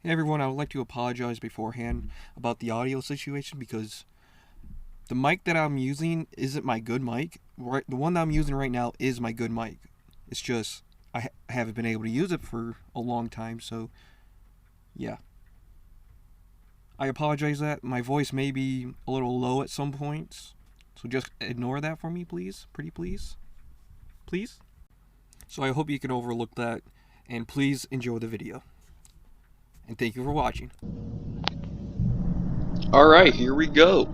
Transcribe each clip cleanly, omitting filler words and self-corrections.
Hey everyone, I would like to apologize beforehand about the audio situation because the mic that I'm using isn't my good mic. Right, the one that I'm using right now is my good mic. It's just I haven't been able to use it for a long time, so yeah. I apologize that my voice may be a little low at some points, so just ignore that for me, please. Pretty please. Please? So I hope you can overlook that, and please enjoy the video. And thank you for watching. Alright, here we go.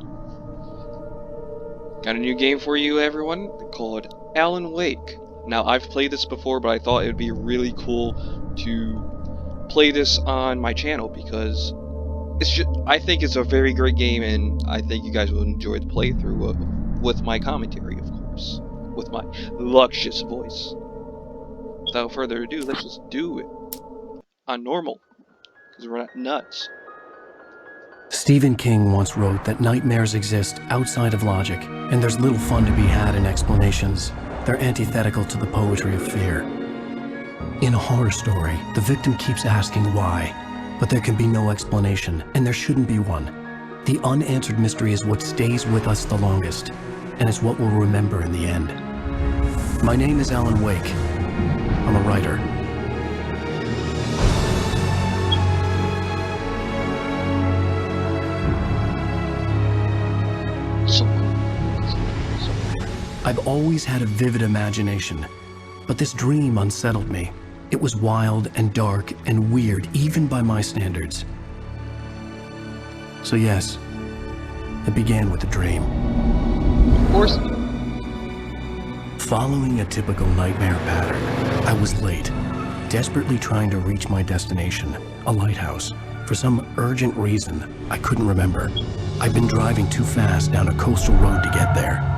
Got a new game for you, everyone, called Alan Wake. Now, I've played this before, but I thought it would be really cool to play this on my channel because I think it's a very great game, and I think you guys will enjoy the playthrough with my commentary, of course, with my luscious voice. Without further ado, let's just do it on normal, because we're not nuts. Stephen King once wrote that nightmares exist outside of logic, and there's little fun to be had in explanations. They're antithetical to the poetry of fear. In a horror story, the victim keeps asking why, but there can be no explanation, and there shouldn't be one. The unanswered mystery is what stays with us the longest, and is what we'll remember in the end. My name is Alan Wake. I'm a writer. I've always had a vivid imagination, but this dream unsettled me. It was wild and dark and weird, even by my standards. So yes, it began with a dream. Of course. Following a typical nightmare pattern, I was late, desperately trying to reach my destination, a lighthouse. For some urgent reason, I couldn't remember. I'd been driving too fast down a coastal road to get there.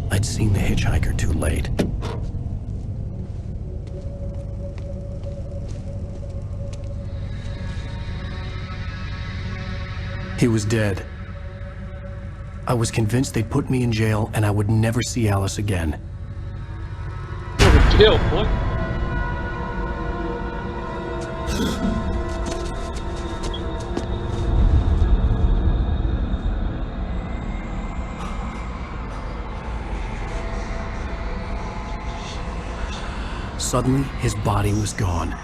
I'd seen the hitchhiker too late. He was dead. I was convinced they'd put me in jail and I would never see Alice again. Go to jail, boy. Suddenly, his body was gone.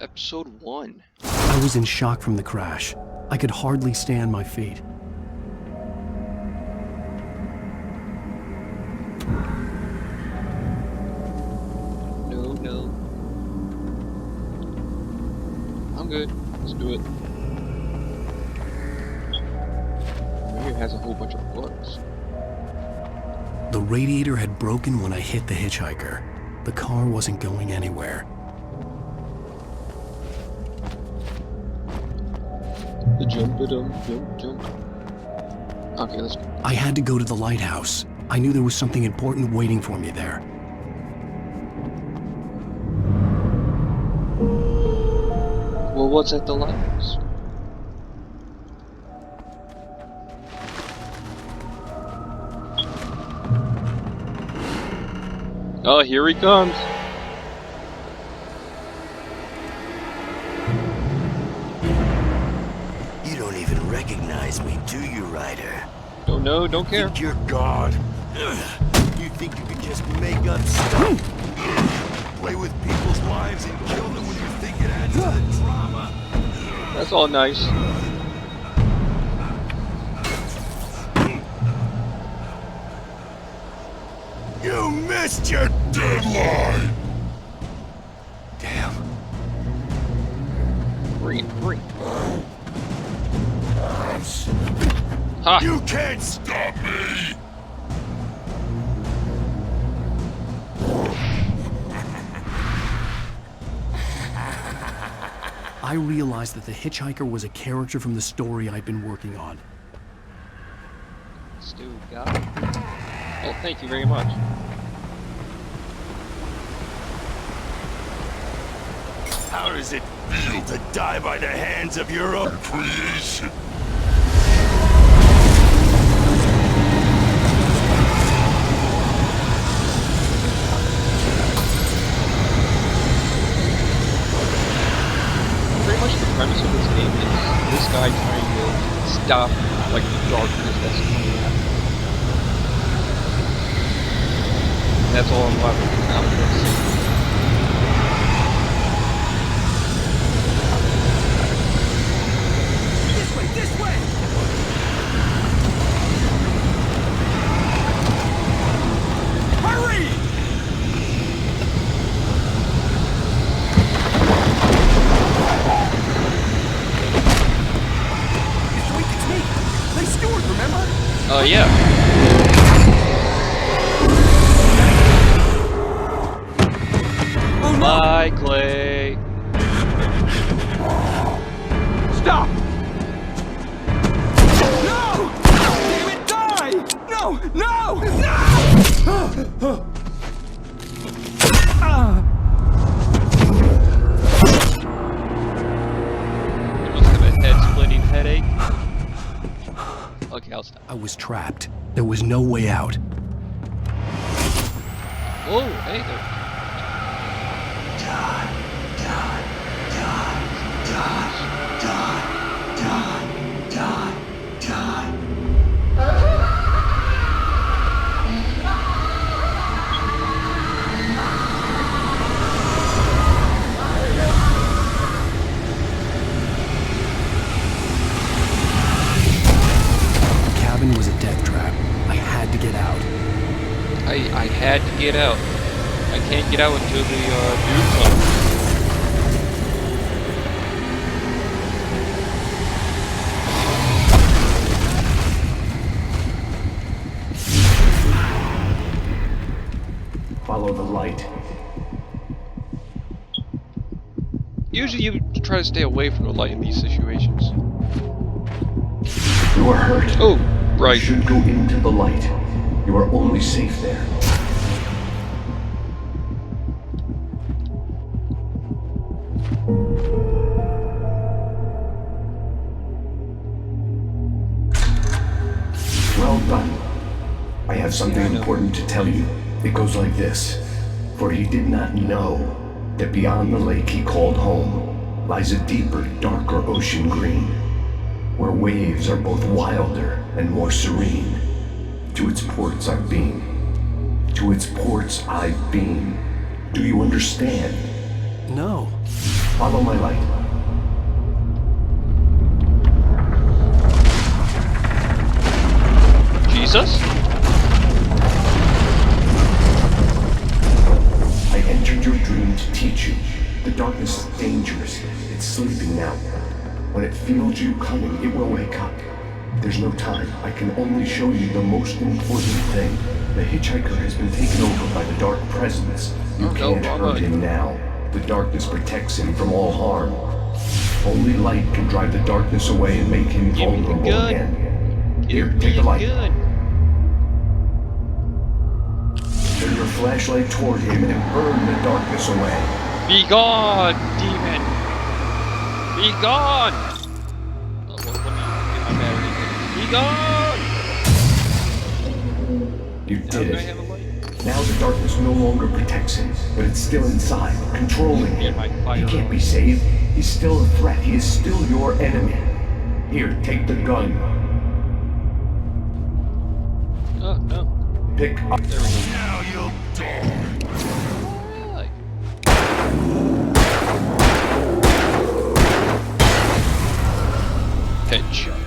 Episode 1. I was in shock from the crash. I could hardly stay on my feet. No. I'm good. Let's do it. Maybe it has a whole bunch of books. The radiator had broken when I hit the hitchhiker. The car wasn't going anywhere. The jump. Okay, let's go. I had to go to the lighthouse. I knew there was something important waiting for me there. Well, what's at the lighthouse? Oh, here he comes. You don't even recognize me, do you, Ryder? Don't know, don't care. Think you're God? You think you can just make up stuff? Play with people's lives and kill them when you think it adds to the drama? That's all nice. You missed your deadline! Damn. Bring it. Ha! You can't stop me! I realized that the hitchhiker was a character from the story I'd been working on. Stu, got it. Oh, thank you very much. How does it feel to die by the hands of your own creation? premise of this game is this guy trying to stop like the darkness that's coming at him. And that's all I'm allowed to do now with this. This way! Hurry! Mr. Week, it's me! Clay Stewart, remember? Yeah. Oh no! Bye, Clay. Stop! No! Damn it, die! No! No! No! You must have a head-splitting headache. Okay, I'll stop. I was trapped. There was no way out. Whoa, hey there. The cabin was a death trap. I had to get out. I had to get out. I can't get out until the dude comes. Follow the light. Usually you try to stay away from the light in these situations. You are hurt. Oh, You right. should go into the light. You are only safe there. Well done. I have something important to tell you. It goes like this. For he did not know that beyond the lake he called home lies a deeper, darker ocean green, where waves are both wilder and more serene. To its ports I've been. To its ports I've been. Do you understand? No. Follow my light. Jesus? I entered your dream to teach you. The darkness is dangerous. It's sleeping now. When it feels you coming, it will wake up. There's no time. I can only show you the most important thing. The hitchhiker has been taken over by the dark presence. You Oh, no, can't wrong hurt way. him now. The darkness protects him from all harm. Only light can drive the darkness away and make him Give me the vulnerable gun. again. Here, Give take me the a light. gun. Turn your flashlight toward him and burn the darkness away. Be gone, demon! Be gone! Oh, well, let me get my battery. Be gone! You Now did do I it. have a light? Now the darkness no longer protects him, but it's still inside, controlling him. my He fire. can't be saved. He's still a threat. He is still your enemy. Here, take the gun. Oh, no. Pick up. There we go. Now you'll die. Like, headshot.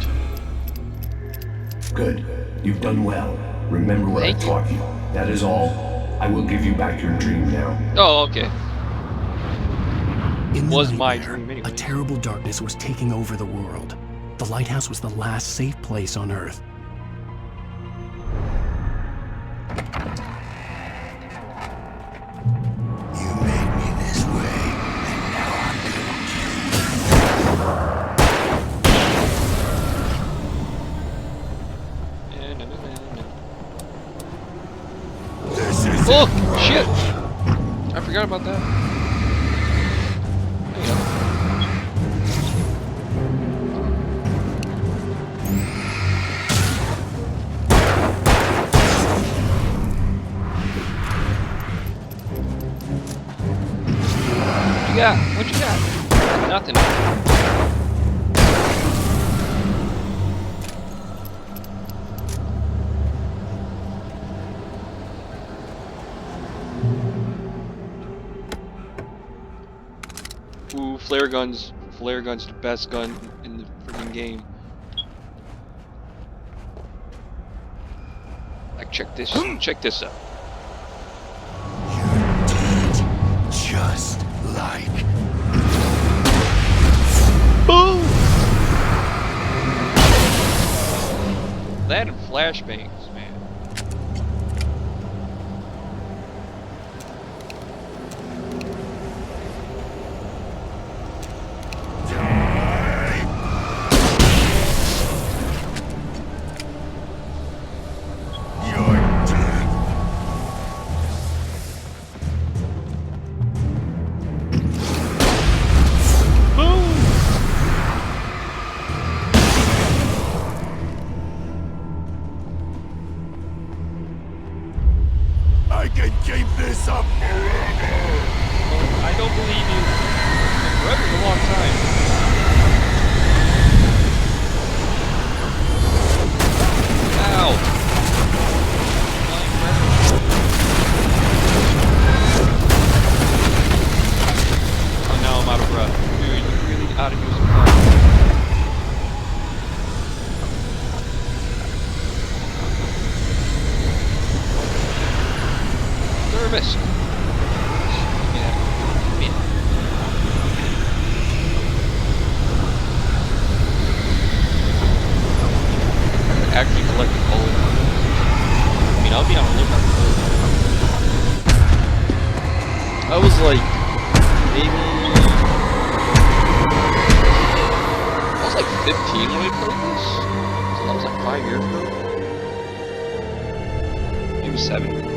Good. You've done well. Remember what Thank I you. taught you. That is all. I will give you back your dream now. Oh, okay. In the Was my nightmare, dream anyway. a terrible darkness was taking over the world. The lighthouse was the last safe place on Earth. You made me this way, and now I'm gonna Yeah, no, no, no, no. kill you. This is Oh, shit! I forgot about that. There you go. What you got? What you got? Nothing. Ooh, flare guns. Flare gun's the best gun in the freaking game. Like, check this out. You're dead, just like Boom! That and flashbangs, man. I can keep this up forever. I don't believe you. Forever's a long time. Ow! Oh, now I'm out of breath. Dude, you really ought to do some fun. Service! Yeah. Actually collecting all of them. I mean, I'll be on a lookout for those. I was like, maybe... I was like 15 when I played this. So that was like 5 years ago. Maybe 7 years ago.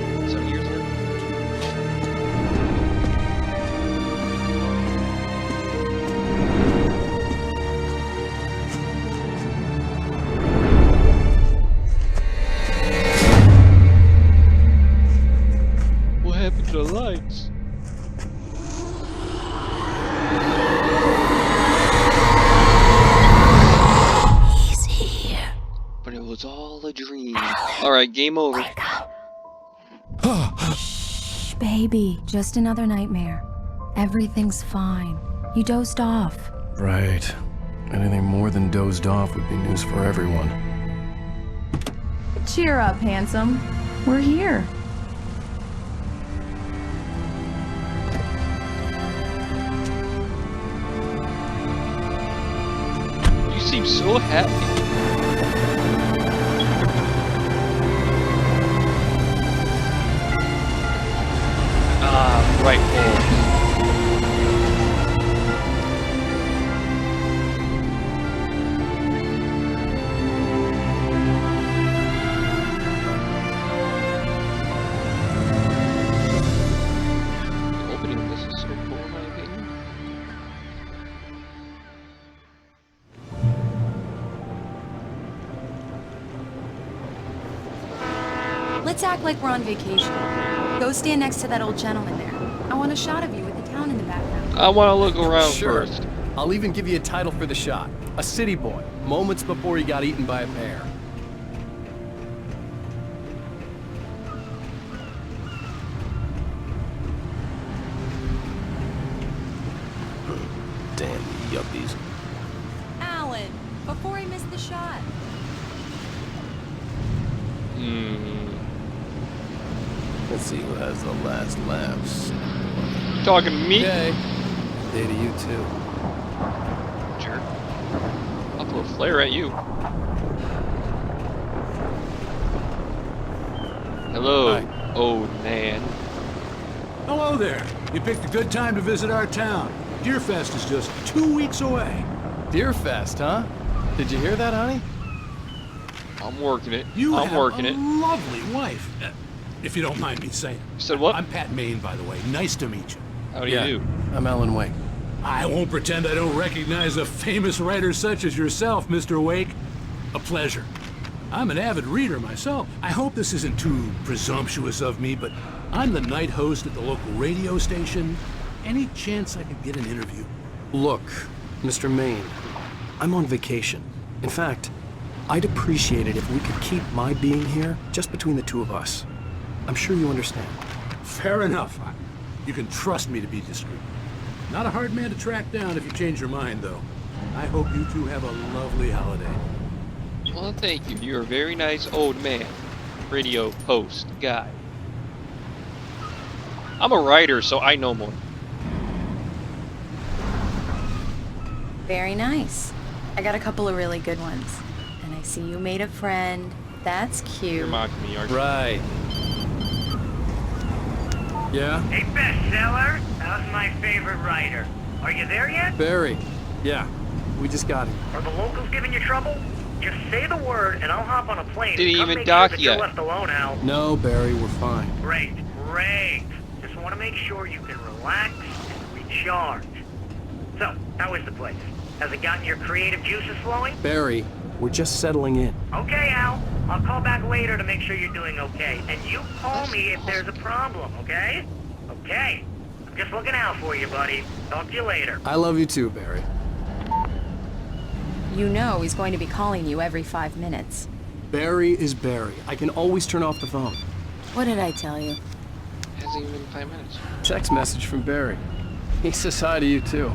What happened to the lights? He's here. But it was all a dream. Alright, game over. Shh, baby. Just another nightmare. Everything's fine. You dozed off. Right. Anything more than dozed off would be news for everyone. Cheer up, handsome. We're here. You seem so happy. Ah, right hole. The opening of this is so cool, in my opinion. Let's act like we're on vacation. Go stand next to that old gentleman there. I want a shot of you with the town in the background. I want to look around Sure. first. I'll even give you a title for the shot. A city boy, moments before he got eaten by a bear. damn yuppies. Alan, before he missed the shot. Let's see who has the last laughs. Talking to me? Okay. Day to you too. Jerk. I'll throw a flare at you. Hello, Hi. old man. Hello there. You picked a good time to visit our town. Deerfest is just 2 weeks away. Deerfest, huh? Did you hear that, honey? I'm working it. You I'm have working a it. lovely wife. If you don't mind me saying. You said what? I'm Pat Maine, by the way. Nice to meet you. How do you do? I'm Alan Wake. I won't pretend I don't recognize a famous writer such as yourself, Mr. Wake. A pleasure. I'm an avid reader myself. I hope this isn't too presumptuous of me, but I'm the night host at the local radio station. Any chance I could get an interview? Look, Mr. Maine, I'm on vacation. In fact, I'd appreciate it if we could keep my being here just between the two of us. I'm sure you understand. Fair enough. You can trust me to be discreet. Not a hard man to track down if you change your mind, though. I hope you two have a lovely holiday. Well, thank you. You're a very nice old man. Radio host guy. I'm a writer, so I know more. Very nice. I got a couple of really good ones. And I see you made a friend. That's cute. You're mocking me, aren't you? Right. Yeah? Hey, bestseller, how's my favorite writer? Are you there yet? Barry. Yeah. We just got him. Are the locals giving you trouble? Just say the word and I'll hop on a plane. Didn't and come even make dock sure that yet. You're left alone, Al. No, Barry, we're fine. Great. Just want to make sure you can relax and recharge. So, how is the place? Has it gotten your creative juices flowing? Barry, we're just settling in. Okay, Al. I'll call back later to make sure you're doing okay. And you call me if there's a problem, okay? Okay. I'm just looking out for you, buddy. Talk to you later. I love you too, Barry. You know he's going to be calling you every 5 minutes. Barry is Barry. I can always turn off the phone. What did I tell you? Hasn't even been 5 minutes. Text message from Barry. He says hi to you too.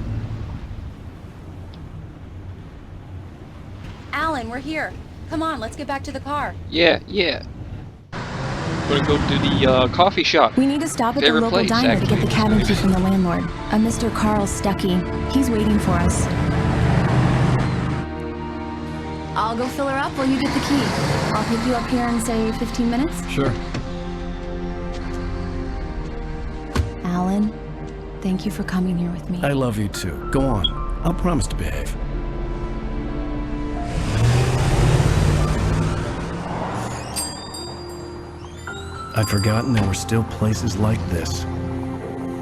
Alan, we're here. Come on, let's get back to the car. Yeah. Gonna go to the coffee shop. We need to stop at the Favorite local place, diner to get the actually. cabin key from the landlord, a Mr. Carl Stuckey. He's waiting for us. I'll go fill her up while you get the key. I'll pick you up here in, say, 15 minutes. Sure. Alan, thank you for coming here with me. I love you too. Go on. I'll promise to behave. I'd forgotten there were still places like this.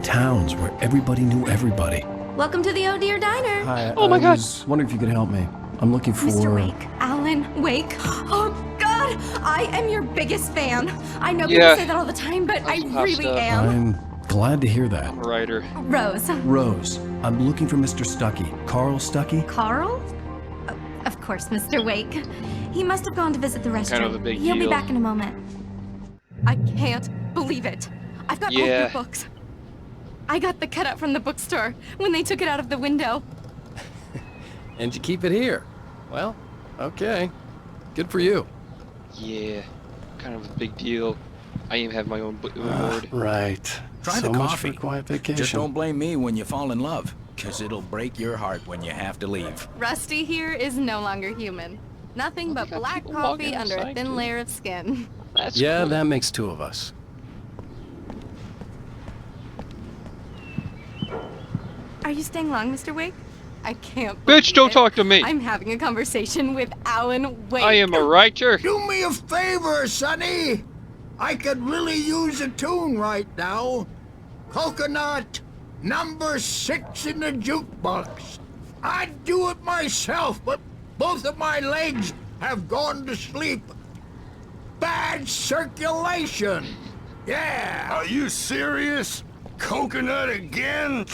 Towns where everybody knew everybody. Welcome to the Oh Dear Diner. Hi, Oh my God. I was wondering if you could help me. I'm looking for... Mr. Wake. Alan Wake. Oh, God! I am your biggest fan. I know Yeah. people say that all the time, but I That's tough really stuff. am. I'm glad to hear that. I'm a writer. Rose. Rose, I'm looking for Mr. Stuckey. Carl Stuckey? Carl? Of course, Mr. Wake. He must have gone to visit the restaurant. Kind of a big He'll be deal. back in a moment. I can't believe it. I've got all Yeah. your books. I got the cutout from the bookstore when they took it out of the window. And you keep it here. Well, okay. Good for you. Yeah. Kind of a big deal. I even have my own board. Right. Try so the much coffee. for quiet vacation. Just don't blame me when you fall in love, because it'll break your heart when you have to leave. Rusty here is no longer human. Nothing but got black people walking coffee under a outside, thin too. layer of skin. That's Yeah, cool. that makes two of us. Are you staying long, Mr. Wake? I can't Bitch, believe don't it. talk to me. I'm having a conversation with Alan Wake. I am a writer. Do me a favor, Sonny. I could really use a tune right now. Coconut, number 6 in the jukebox. I'd do it myself, but both of my legs have gone to sleep. Bad circulation. Yeah. Are you serious? Coconut again?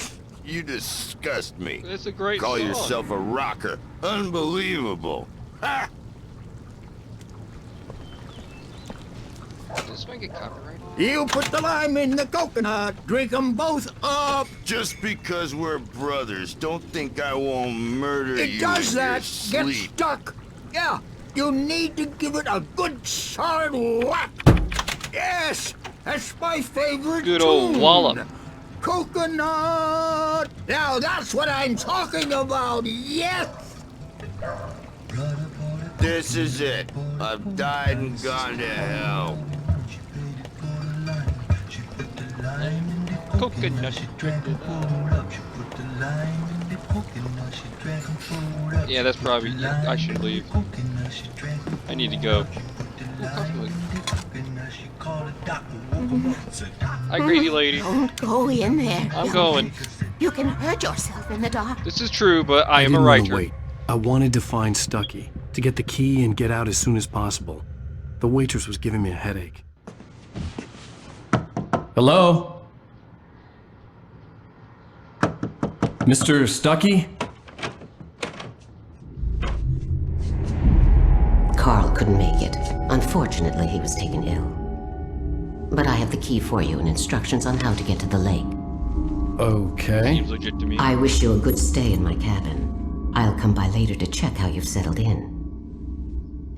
You disgust me. That's a great Call song. yourself a rocker. Unbelievable. Ha! This might get copyrighted. You put the lime in the coconut. Drink 'em both up. Just because we're brothers, don't think I won't murder It you does in your that. Get sleep. stuck. Yeah. You need to give it a good solid whack. Yes. That's my favorite Good old tune. wallop. Coconut. Now that's what I'm talking about. Yes. This is it. I've died and gone to hell. Coconut. Yeah, that's probably. I should leave. I need to go. Hi, greedy lady. Don't go in there. I'm going. You can hurt yourself in the dark. This is true, but I am a didn't wanna writer. wait. I wanted to find Stuckey, to get the key and get out as soon as possible. The waitress was giving me a headache. Hello? Mr. Stuckey? Carl couldn't make it. Unfortunately, he was taken ill. But I have the key for you and instructions on how to get to the lake. Okay. Seems legit to me. I wish you a good stay in my cabin. I'll come by later to check how you've settled in.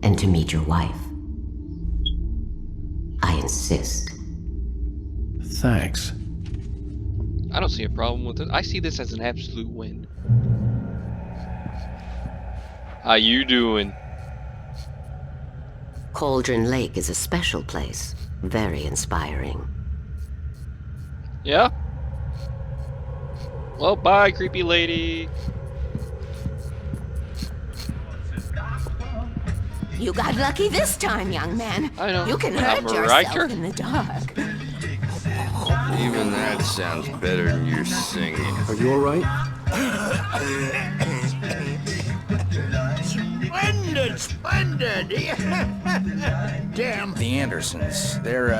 And to meet your wife. I insist. Thanks. I don't see a problem with it. I see this as an absolute win. How you doing? Cauldron Lake is a special place. Very inspiring. Yeah? Well, bye, creepy lady. You got lucky this time, young man. I know. You can I'm hurt a yourself writer. in the dark. Even that sounds better than your singing. Are you alright? Splendid, splendid! Damn. The Andersons, they're,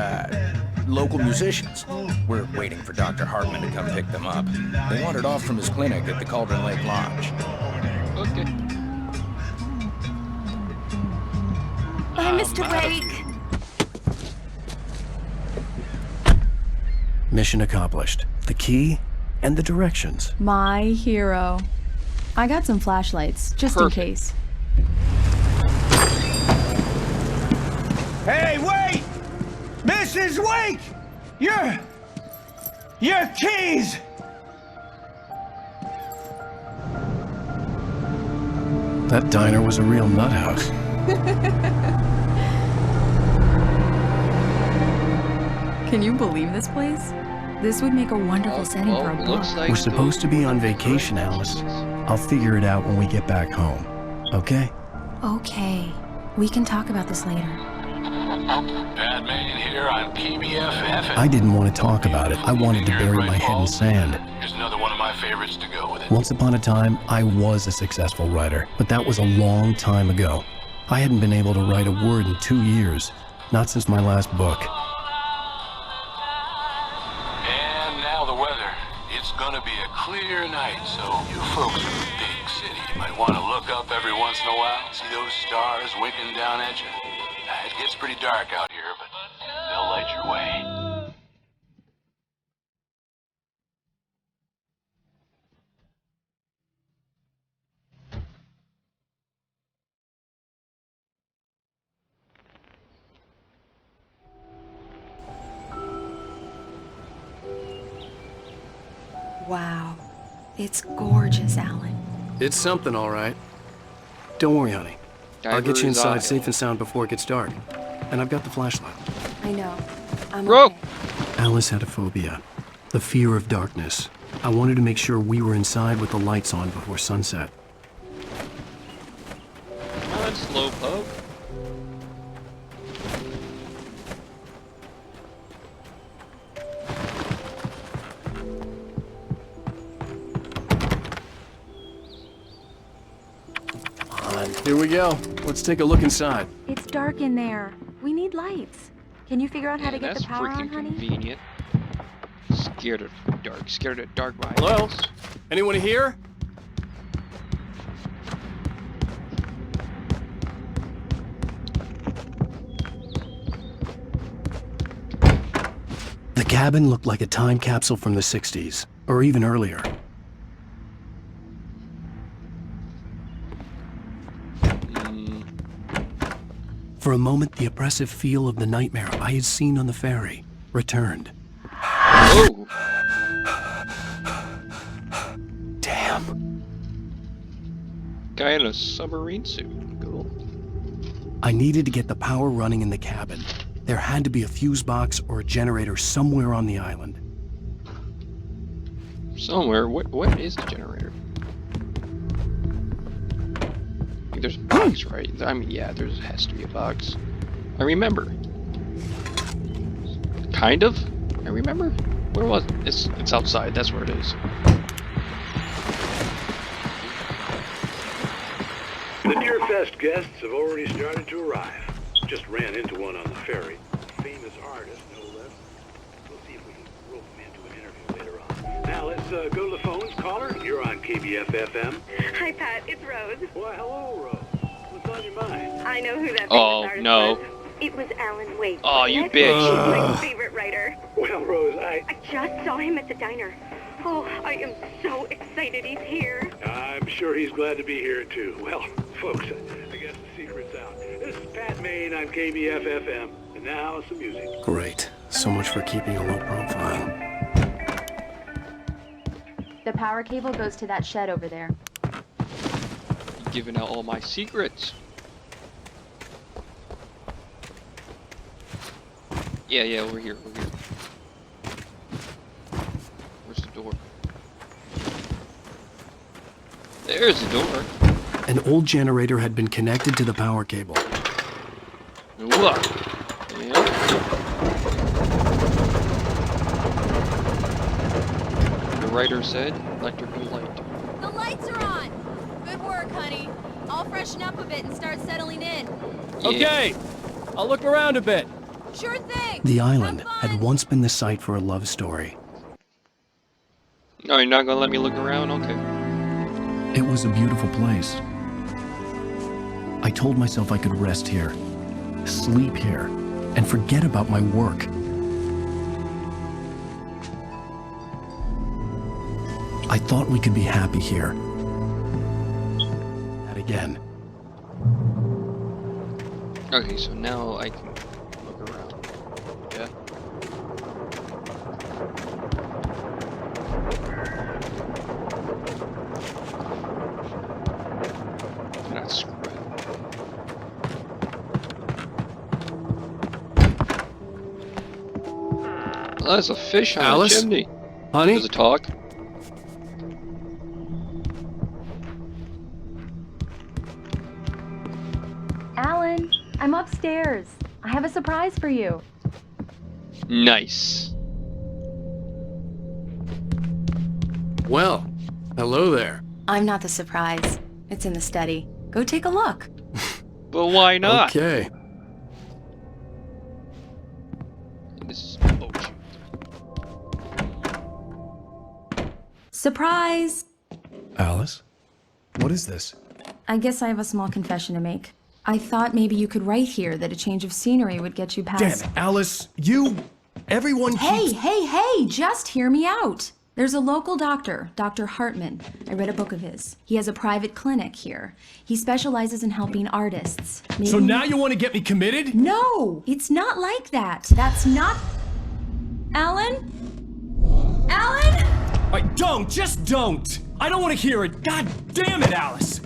local musicians. We're waiting for Dr. Hartman to come pick them up. They wandered off from his clinic at the Cauldron Lake Lodge. Okay. Bye, Mr. Wake. Mission accomplished. The key and the directions. My hero. I got some flashlights, just Perfect. in case. Hey, wait! Mrs. Wake! Your keys! That diner was a real nut house. Can you believe this place? This would make a wonderful setting for a book. Looks like We're supposed to be on vacation, Alice. I'll figure it out when we get back home. Okay? Okay. We can talk about this later. Bad man here on KBFF. I didn't want to talk about it. I wanted to bury my head in sand. Here's another one of my favorites to go with it. Once upon a time, I was a successful writer, but that was a long time ago. I hadn't been able to write a word in 2 years, not since my last book. And now the weather. It's gonna be a clear night, so you folks in the big city might want to look up every once in a while, see those stars winking down at you. It gets pretty dark out here, but they'll light your way. Wow. It's gorgeous, Alan. It's something, all right. Don't worry, honey. I'll get you inside safe and sound before it gets dark. And I've got the flashlight. I know. I'm Bro. okay. Alice had a phobia. The fear of darkness. I wanted to make sure we were inside with the lights on before sunset. Come on, slowpoke. Here we go. Let's take a look inside. It's dark in there. We need lights. Can you figure out how to get That's the power on, freaking honey? convenient. Scared of dark. Scared of dark vibes. Hello? Anyone here? The cabin looked like a time capsule from the 60s, or even earlier. For a moment, the oppressive feel of the nightmare I had seen on the ferry returned. Oh. Damn. Guy in a submarine suit. Cool. I needed to get the power running in the cabin. There had to be a fuse box or a generator somewhere on the island. Somewhere. What is the generator? I think there's a box, right? I mean, yeah, there has to be a box. I remember. Kind of. I remember. Where was it? It's outside. That's where it is. The Deerfest guests have already started to arrive. Just ran into one on the ferry. Famous artist, no less. We'll see if we can rope him into an interview later on. Now let's go to the phones. Caller, you're on KBFFM. Hi, Pat. It's Rose. Why, hello, Rose. What's on your mind? I know who that famous artist no. was. It was Alan Wake. Oh, you He's bitch. my favorite writer. Well, Rose, I just saw him at the diner. Oh, I am so excited he's here. I'm sure he's glad to be here, too. Well, folks, I guess the secret's out. This is Pat Maine on KBF-FM, and now some music. Great. So much for keeping a low profile. The power cable goes to that shed over there. Giving out all my secrets. Yeah, over here, Where's the door? There's the door. An old generator had been connected to the power cable. What? Yep. The writer said, electrical light. The lights are on! Good work, honey. I'll freshen up a bit and start settling in. Yeah. Okay, I'll look around a bit. Sure thing! The island had once been the site for a love story. No, you're not gonna let me look around? Okay. It was a beautiful place. I told myself I could rest here, sleep here, and forget about my work. I thought we could be happy here. That again. Okay, so now I can look around. Yeah. Not screw it. Oh, there's a fish on Alice? the chimney. Honey? Does it talk? Alan, I'm upstairs. I have a surprise for you. Nice. Well, hello there. I'm not the surprise. It's in the study. Go take a look. But why not? Okay. This is Surprise! Alice? What is this? I guess I have a small confession to make. I thought maybe you could write here that a change of scenery would get you past... Damn it, Alice! Everyone keeps... Hey! Just hear me out! There's a local doctor, Dr. Hartman. I read a book of his. He has a private clinic here. He specializes in helping artists. So now you want to get me committed? No! It's not like that. That's not... Alan? Alan? Just don't! I don't want to hear it! God damn it, Alice!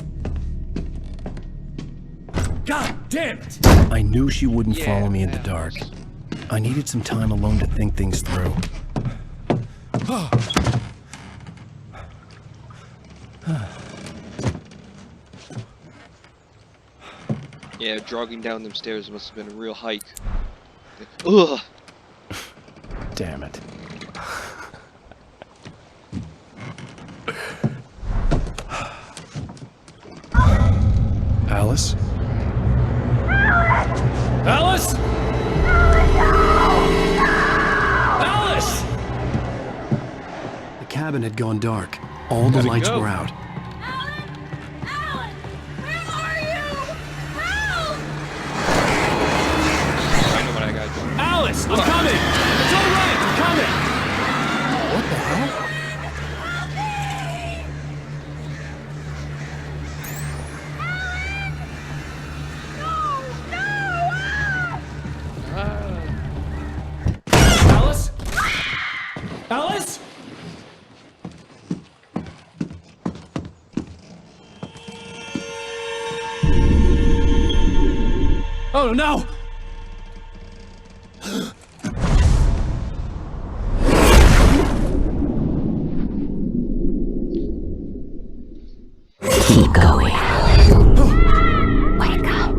God damn it! I knew she wouldn't follow me in the dark. I needed some time alone to think things through. Yeah, jogging down them stairs must have been a real hike. Ugh! Damn it. Alice? Alice? Alice! The cabin had gone dark. All the lights were out. I know what I gotta do. Alice, I'm coming! It's all right, I'm coming! What the hell? Alice? Alice? Oh no! Keep going. Wake up.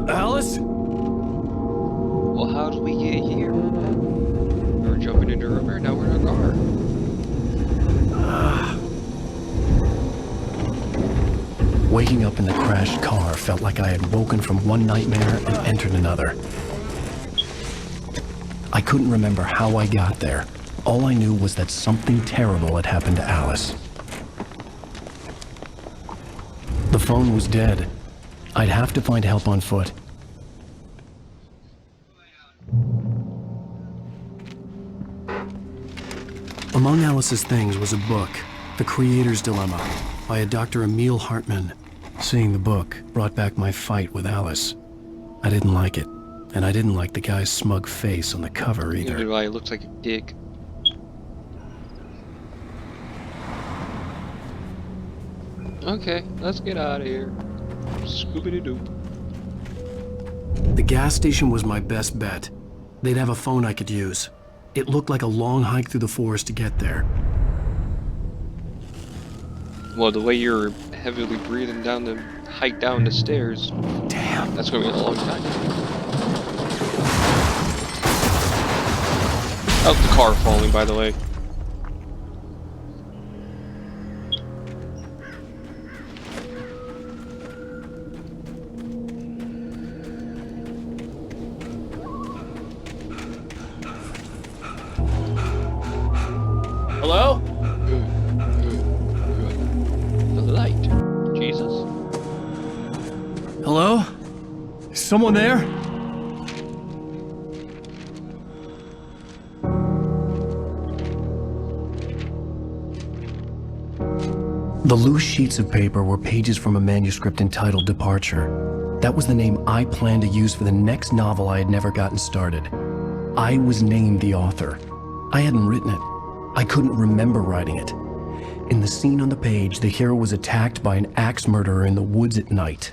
Alice? Well, how did we get here? We were jumping into a river, now we're in a car. Waking up in the crashed car felt like I had woken from one nightmare and entered another. I couldn't remember how I got there. All I knew was that something terrible had happened to Alice. The phone was dead. I'd have to find help on foot. Among Alice's things was a book, The Creator's Dilemma, by a Dr. Emil Hartman. Seeing the book brought back my fight with Alice. I didn't like it, and I didn't like the guy's smug face on the cover either. Neither do I. It looks like a dick. Okay, let's get out of here. Scooby-Doo. The gas station was my best bet. They'd have a phone I could use. It looked like a long hike through the forest to get there. Well, the way you're heavily breathing down the hike down the stairs, damn, that's gonna be a long time. Oh, the car falling, by the way. Hello? The light. Jesus? Hello? Is someone there? The loose sheets of paper were pages from a manuscript entitled Departure. That was the name I planned to use for the next novel I had never gotten started. I was named the author. I hadn't written it. I couldn't remember writing it. In the scene on the page, the hero was attacked by an axe murderer in the woods at night.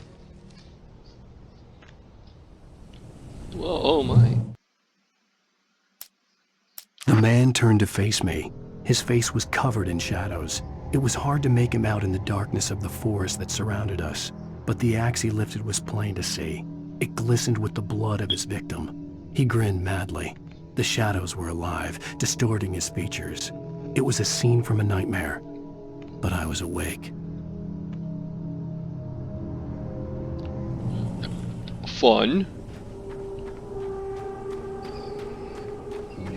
Whoa, oh my. The man turned to face me. His face was covered in shadows. It was hard to make him out in the darkness of the forest that surrounded us, but the axe he lifted was plain to see. It glistened with the blood of his victim. He grinned madly. The shadows were alive, distorting his features. It was a scene from a nightmare, but I was awake. Fun.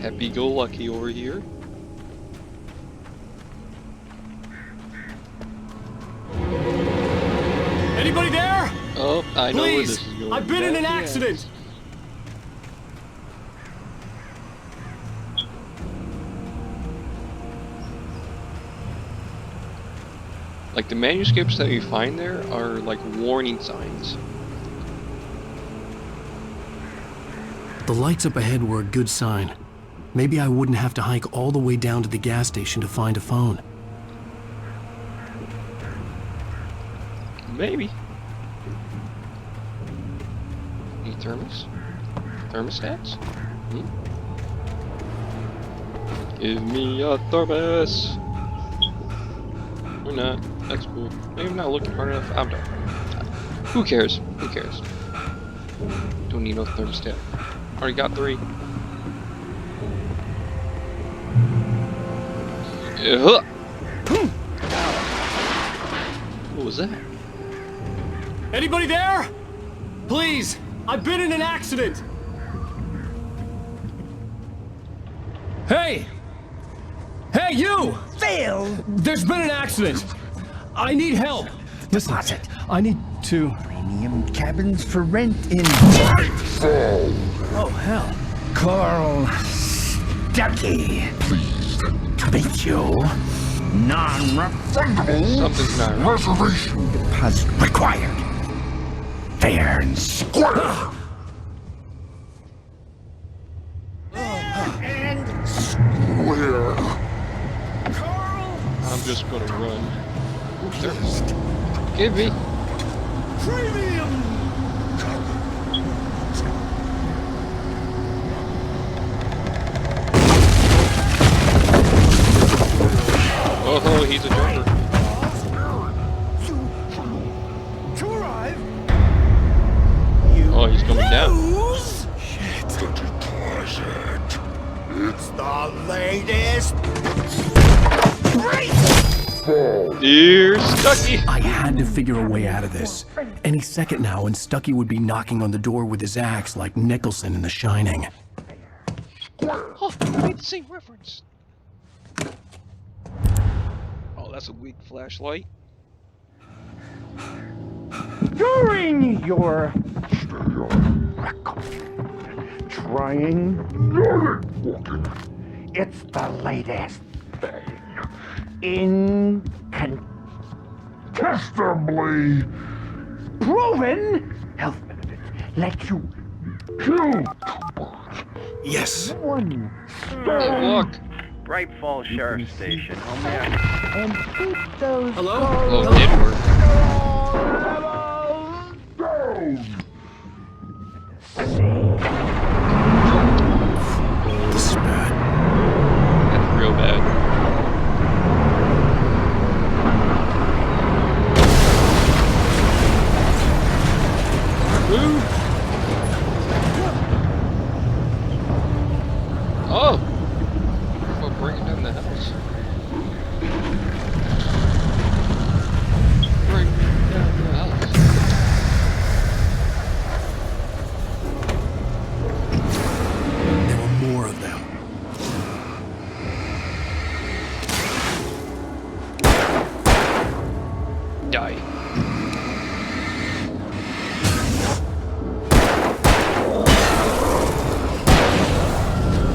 Happy-go-lucky over here. Anybody there? Oh, I know where Please, this is going. I've been in an accident. Like, the manuscripts that you find there are like warning signs. The lights up ahead were a good sign. Maybe I wouldn't have to hike all the way down to the gas station to find a phone. Maybe. Any thermostats? Hmm? Give me a thermos. Or not. That's cool. Maybe I'm not looking hard enough. I'm done. Who cares? Who cares? Don't need no thermostat. Already got 3. What was that? Anybody there? Please, I've been in an accident. Hey! Hey, you! Phil! There's been an accident. I need help. Listen, I need to... Premium cabins for rent in... Oh, hell. Carl Stucky. Pleased to meet you. Non-refundable Something's not right. reservation deposit required. Fair and square. And square. I'm just gonna run. Ooh, there. Give me. Premium. Oh, he's a jumper. Oh, he's coming down. Shit. The deposit. It's the latest. Dear Stucky. I had to figure a way out of this. Any second now, and Stucky would be knocking on the door with his axe like Nicholson in The Shining. Oh, I made the same reference. Oh, that's a weak flashlight. During your trying, it's the latest Incontestably proven health benefits let you kill. Yes. One Look. Bright Falls Sheriff Station. Home there. and keep those Hello? Oh, it did work. This is bad. That's real bad. Ooh. Oh! We're bringing down the house. Bring down the house. There were more of them. Die.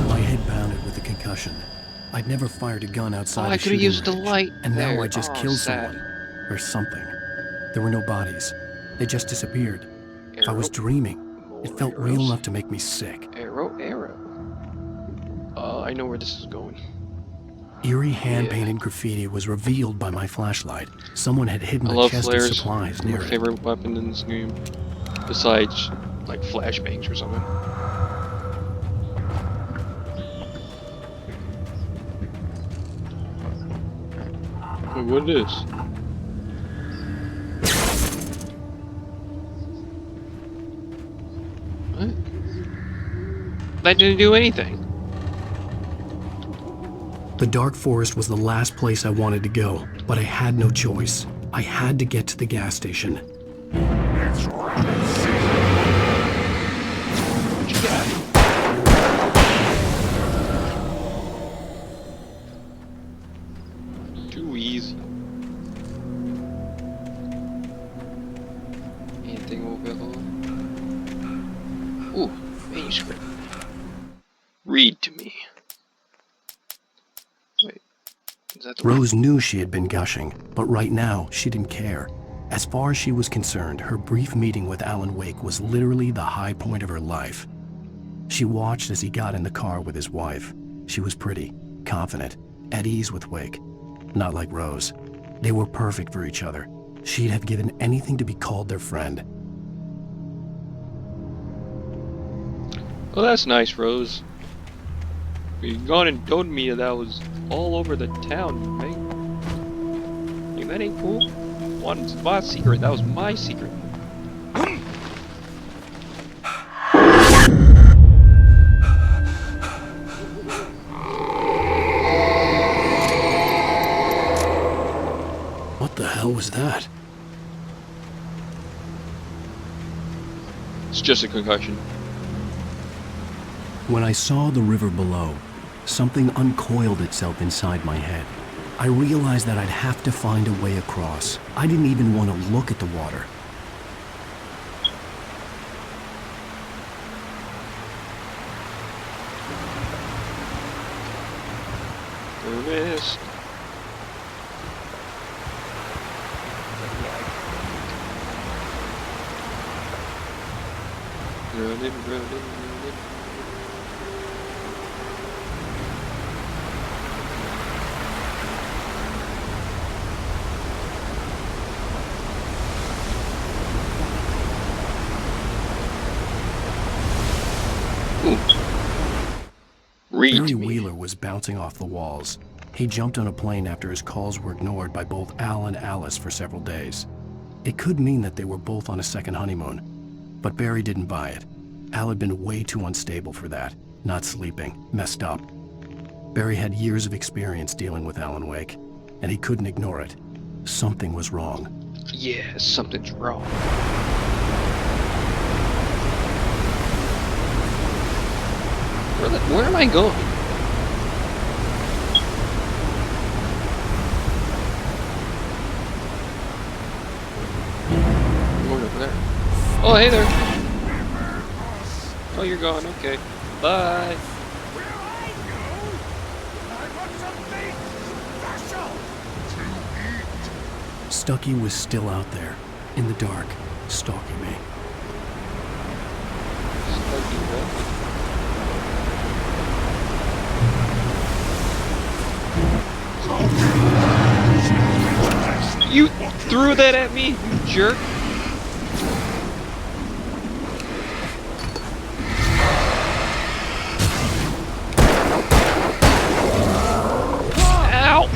My head pounded with the concussion. I'd never fired a gun outside Oh, I a could have shooting used the range, light and now there. I just Oh, killed sad. someone. Or something. There were no bodies. They just disappeared. I was dreaming. It felt real enough to make me sick. Arrow. I know where this is going. Eerie hand-painted graffiti was revealed by my flashlight. Someone had hidden I a love chest flares. of supplies My near it. favorite weapon in this game. Besides, like, flashbangs or something. Wait, what is this? What? That didn't do anything. The dark forest was the last place I wanted to go, but I had no choice. I had to get to the gas station. What you got? Too easy. Anything over here? Ooh, manuscript. Read to me. Wait, is that the Rose knew she had been gushing, but right now she didn't care. As far as she was concerned, her brief meeting with Alan Wake was literally the high point of her life. She watched as he got in the car with his wife. She was pretty, confident, at ease with Wake. Not like Rose. They were perfect for each other. She'd have given anything to be called their friend. Oh, that's nice, Rose. You gone and told me that was all over the town, man. Like, that ain't cool. One's my secret, that was my secret. What the hell was that? It's just a concussion. When I saw the river below, something uncoiled itself inside my head. I realized that I'd have to find a way across. I didn't even want to look at the water. The risk. Running. Barry Wheeler was bouncing off the walls. He jumped on a plane after his calls were ignored by both Al and Alice for several days. It could mean that they were both on a second honeymoon, but Barry didn't buy it. Al had been way too unstable for that, not sleeping, messed up. Barry had years of experience dealing with Alan Wake, and he couldn't ignore it. Something was wrong. Yeah, something's wrong. Where am I going? I'm going over there. Oh, hey there. Oh, you're gone. Okay. Bye. Stucky was still out there, in the dark, stalking me. You threw that at me, you jerk! Ow!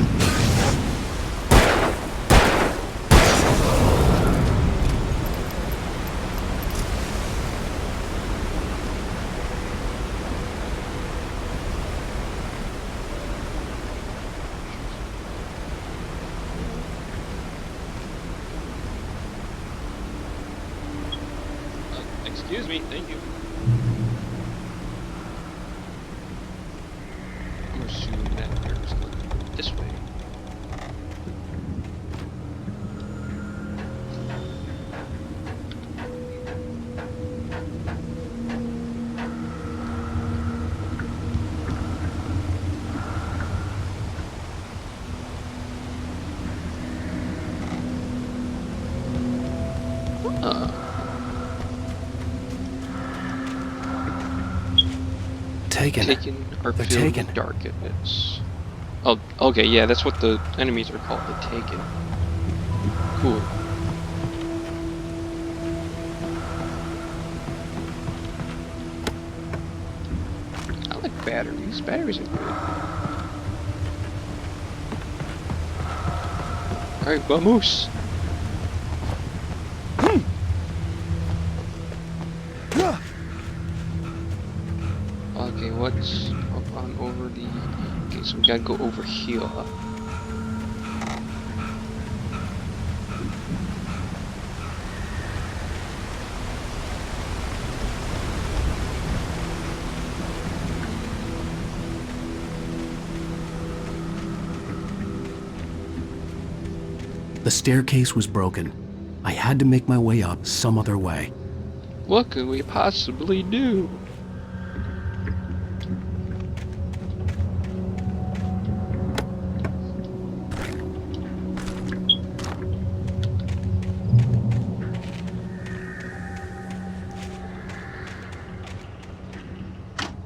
Excuse me, thank you. I'm assuming that there's this way. Taken or They're filled taken. with darkness. Oh, okay, yeah, that's what the enemies are called, the Taken. Cool. I like batteries. Batteries are good. Alright, vamos! Okay, what's up on over the... Okay, so we gotta go over here. The staircase was broken. I had to make my way up some other way. What could we possibly do?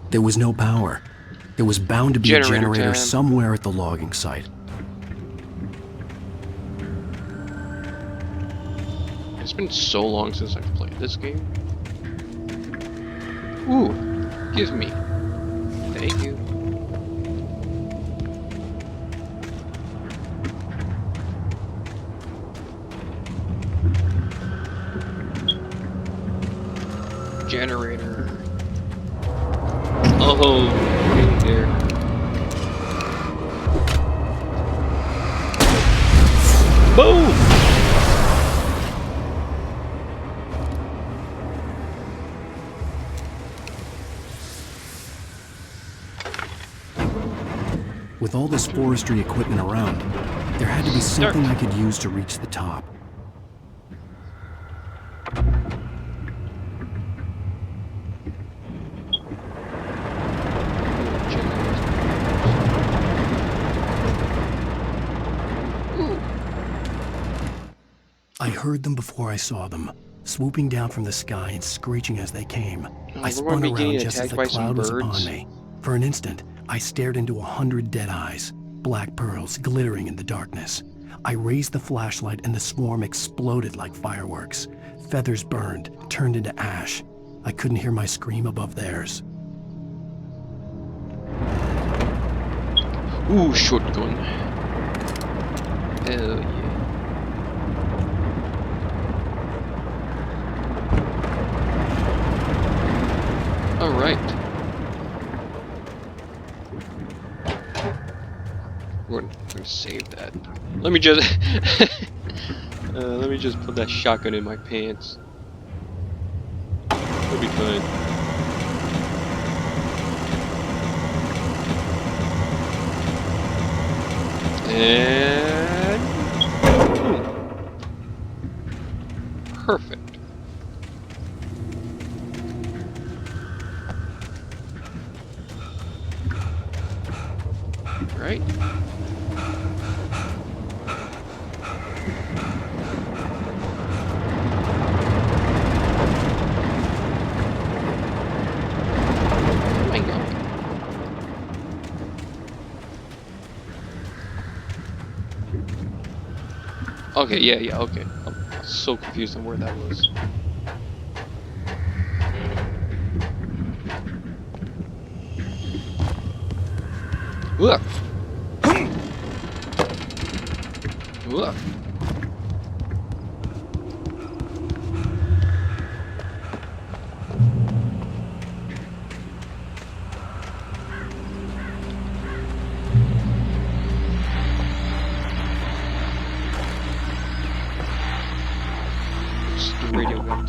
There was no power. There was bound to be a generator time. somewhere at the logging site. It's been so long since I've played this game. Ooh, give me. Thank you. Generator. Oh, right there. Boom! With all this forestry equipment around, there had to be something I could use to reach the top. I heard them before I saw them, swooping down from the sky and screeching as they came. I spun around just as the cloud was upon me. For an instant, I stared into 100 dead eyes, black pearls glittering in the darkness. I raised the flashlight and the swarm exploded like fireworks. Feathers burned, turned into ash. I couldn't hear my scream above theirs. Ooh, shotgun. Hell yeah. Alright. We're gonna save that. Let me just let me just put that shotgun in my pants. It'll be fine. And perfect. Right? Okay, yeah, okay. I'm so confused on where that was. Ugh. Ugh.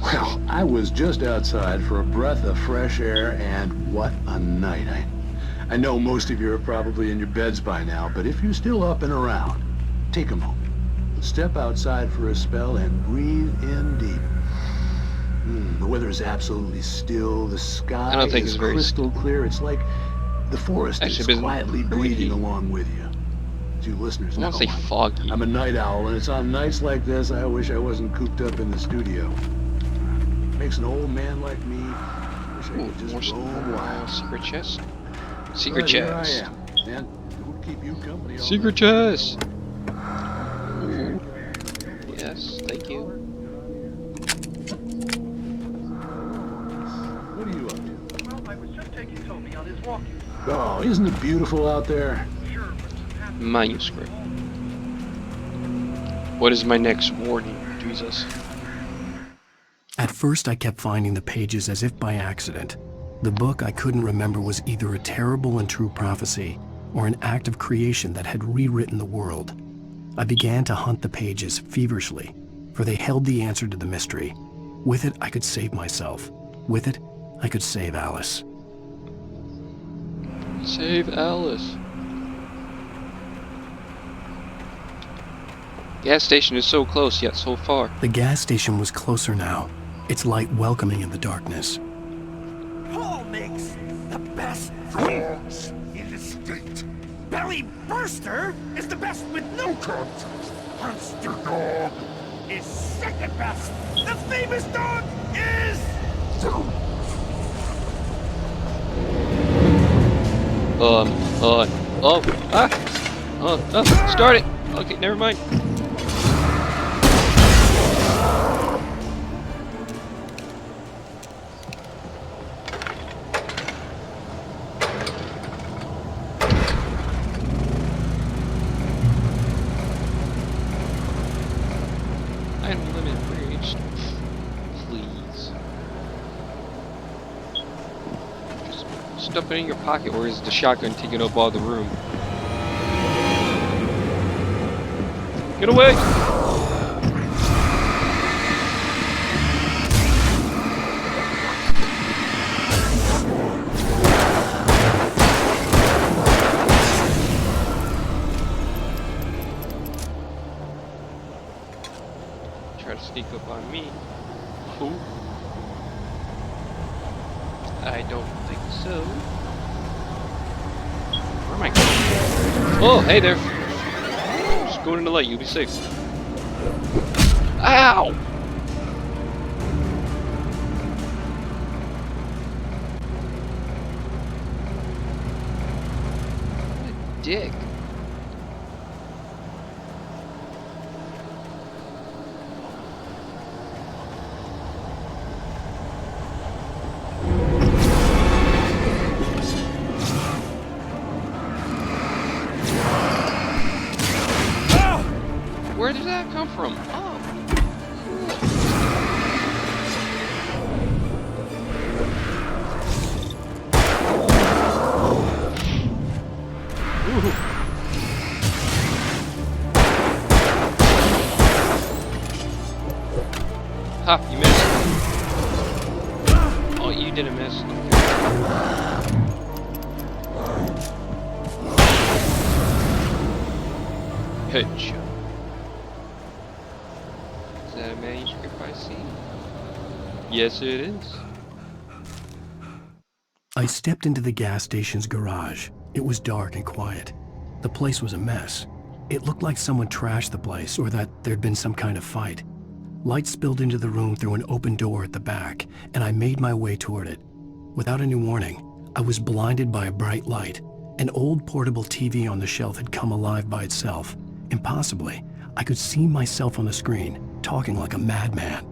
Well, I was just outside for a breath of fresh air, and what a night. I know most of you are probably in your beds by now, but if you're still up and around, take a moment. Step outside for a spell and breathe in deep. The weather is absolutely still. The sky is crystal clear. It's like the forest is quietly breathing along with you. As you listeners know, I'm a night owl, and it's on nights like this I wish I wasn't cooped up in the studio. Makes an old man like me wish I could just roam wild. Secret chest? Secret chest. Here I am, and we'll keep you company. Secret chest! Ooh. Yes, thank you. What are you up to? Well, I was just taking Toby on his walk. Oh, isn't it beautiful out there? Manuscript. What is my next warning, Jesus? At first, I kept finding the pages as if by accident. The book I couldn't remember was either a terrible and true prophecy or an act of creation that had rewritten the world. I began to hunt the pages feverishly, for they held the answer to the mystery. With it, I could save myself. With it, I could save Alice. Save Alice. Gas station is so close, yet so far. The gas station was closer now, its light welcoming in the darkness. Paul makes the best drinks in the state. Belly Burster is the best with no content. Monster Dog is second best. The famous dog is... Start it! Okay, never mind. Limit reached. Please. Just stuff it in your pocket, or is the shotgun taking up all the room? Get away! Try to sneak up on me. Who? I don't think so. Where am I going? Oh, hey there! Just going in the light, you'll be safe. Ow! What a dick. Where did that come from? Oh. Ooh. Ha, you missed. Oh, you didn't miss. Headshot. Is that a manuscript I see? Yes, it is. I stepped into the gas station's garage. It was dark and quiet. The place was a mess. It looked like someone trashed the place or that there'd been some kind of fight. Light spilled into the room through an open door at the back, and I made my way toward it. Without any warning, I was blinded by a bright light. An old portable TV on the shelf had come alive by itself. Impossibly, I could see myself on the screen, talking like a madman.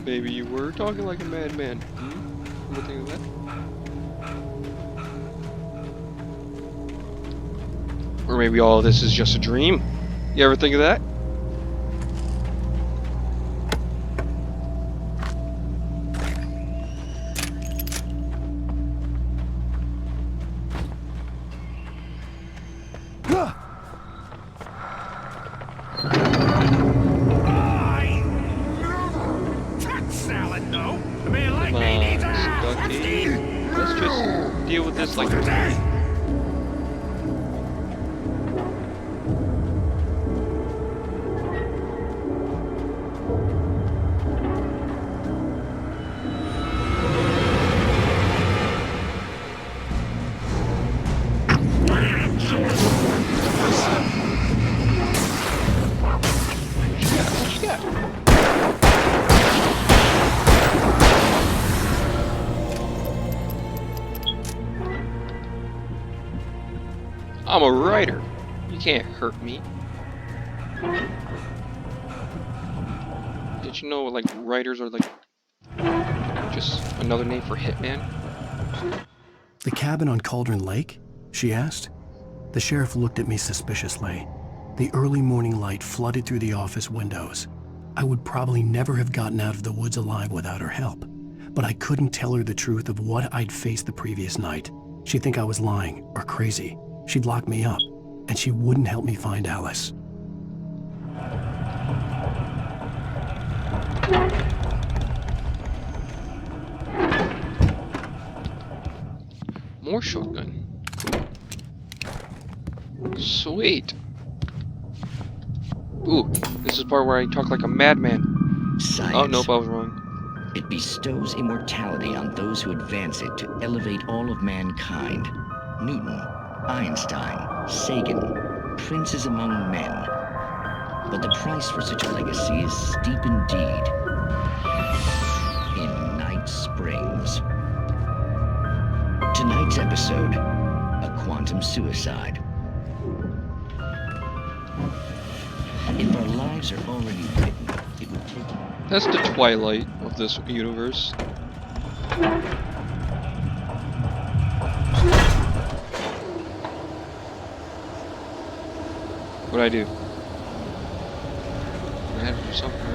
Maybe you were talking like a madman. What do you think of that? Or maybe all this is just a dream. You ever think of that? Let's just deal with this like I'm a writer. You can't hurt me. Did you know, like, writers are, like, just another name for hitman? The cabin on Cauldron Lake? She asked. The sheriff looked at me suspiciously. The early morning light flooded through the office windows. I would probably never have gotten out of the woods alive without her help, but I couldn't tell her the truth of what I'd faced the previous night. She'd think I was lying or crazy. She'd lock me up, and she wouldn't help me find Alice. More shotgun. Sweet. Ooh, this is the part where I talk like a madman. Science. Oh, nope, I was wrong. It bestows immortality on those who advance it to elevate all of mankind. Newton, Einstein, Sagan, princes among men. But the price for such a legacy is steep indeed. In Night Springs. Tonight's episode, a quantum suicide. If our lives are already written, it would take... That's the twilight of this universe. What'd I do? I had to do something, right?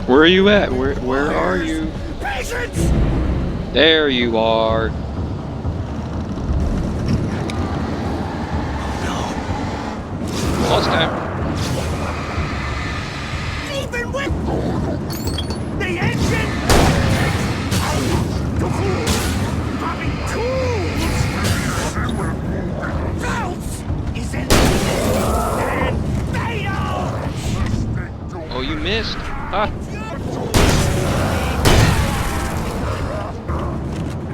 Where are you at? Where are you? Patience! There you are. Lost time. Even with the engine popping tools, Belts is in and fatal. Oh, you missed. Ah.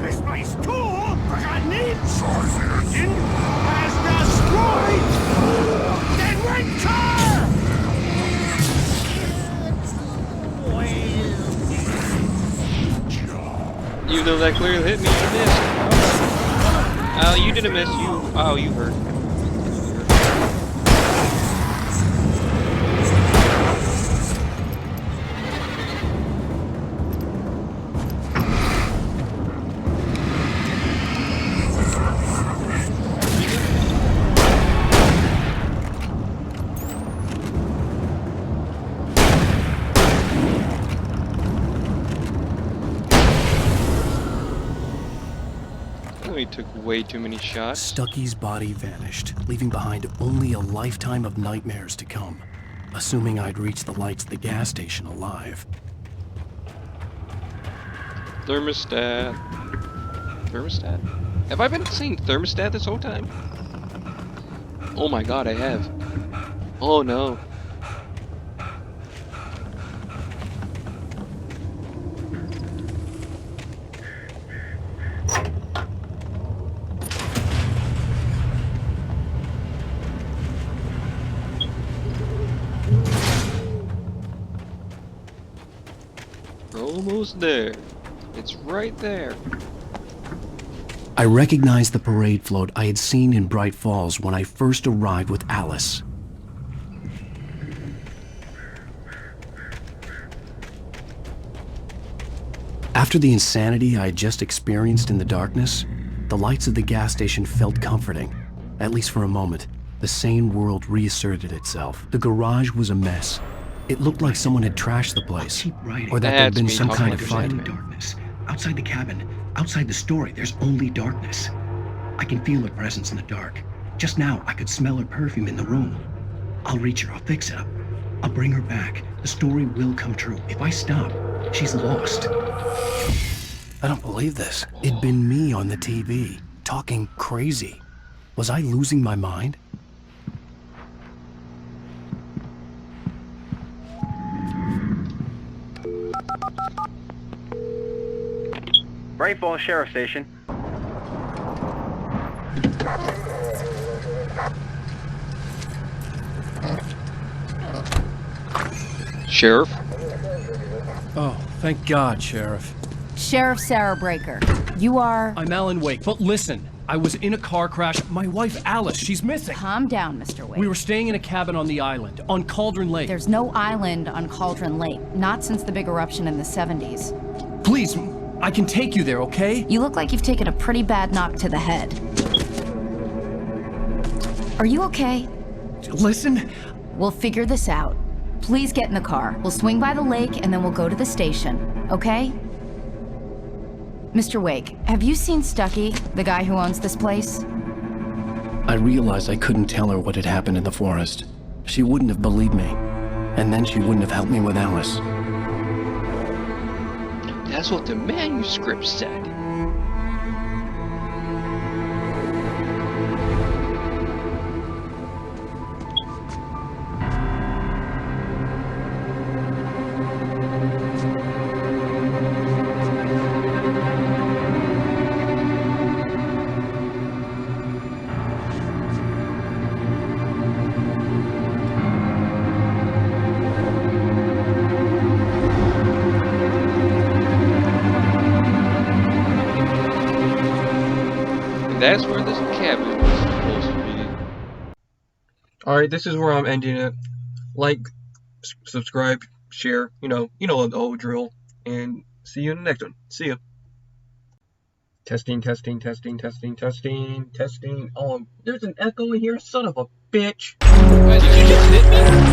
This place cool, but I need engine has destroyed. Then rent car. Even though that clearly hit me, you missed. Oh, you didn't miss. You hurt. We took way too many shots. Stucky's body vanished, leaving behind only a lifetime of nightmares to come, assuming I'd reached the lights of the gas station alive. Thermostat. Thermostat? Have I been saying thermostat this whole time? Oh my god, I have. Oh no. We're almost there. It's right there. I recognized the parade float I had seen in Bright Falls when I first arrived with Alice. After the insanity I had just experienced in the darkness, the lights of the gas station felt comforting, at least for a moment. The sane world reasserted itself. The garage was a mess. It looked like someone had trashed the place, or that there'd been some kind of fight. Darkness. Outside the cabin, outside the story, there's only darkness. I can feel her presence in the dark. Just now, I could smell her perfume in the room. I'll reach her, I'll fix it up. I'll bring her back. The story will come true. If I stop, she's lost. I don't believe this. It'd been me on the TV, talking crazy. Was I losing my mind? Bright Falls Sheriff Station. Sheriff? Oh, thank God, Sheriff. Sheriff Sarah Breaker. You are... I'm Alan Wake, but listen. I was in a car crash. My wife, Alice, she's missing. Calm down, Mr. Wake. We were staying in a cabin on the island, on Cauldron Lake. There's no island on Cauldron Lake. Not since the big eruption in the 70s. Please, I can take you there, okay? You look like you've taken a pretty bad knock to the head. Are you okay? Listen. We'll figure this out. Please get in the car. We'll swing by the lake and then we'll go to the station, okay? Mr. Wake, have you seen Stucky, the guy who owns this place? I realized I couldn't tell her what had happened in the forest. She wouldn't have believed me. And then she wouldn't have helped me with Alice. That's what the manuscript said. That's where this cabin was supposed to be. Alright, this is where I'm ending it. Like, subscribe, share, you know the old drill. And see you in the next one. See ya. Testing. Oh, there's an echo in here, son of a bitch. Did you just hit me?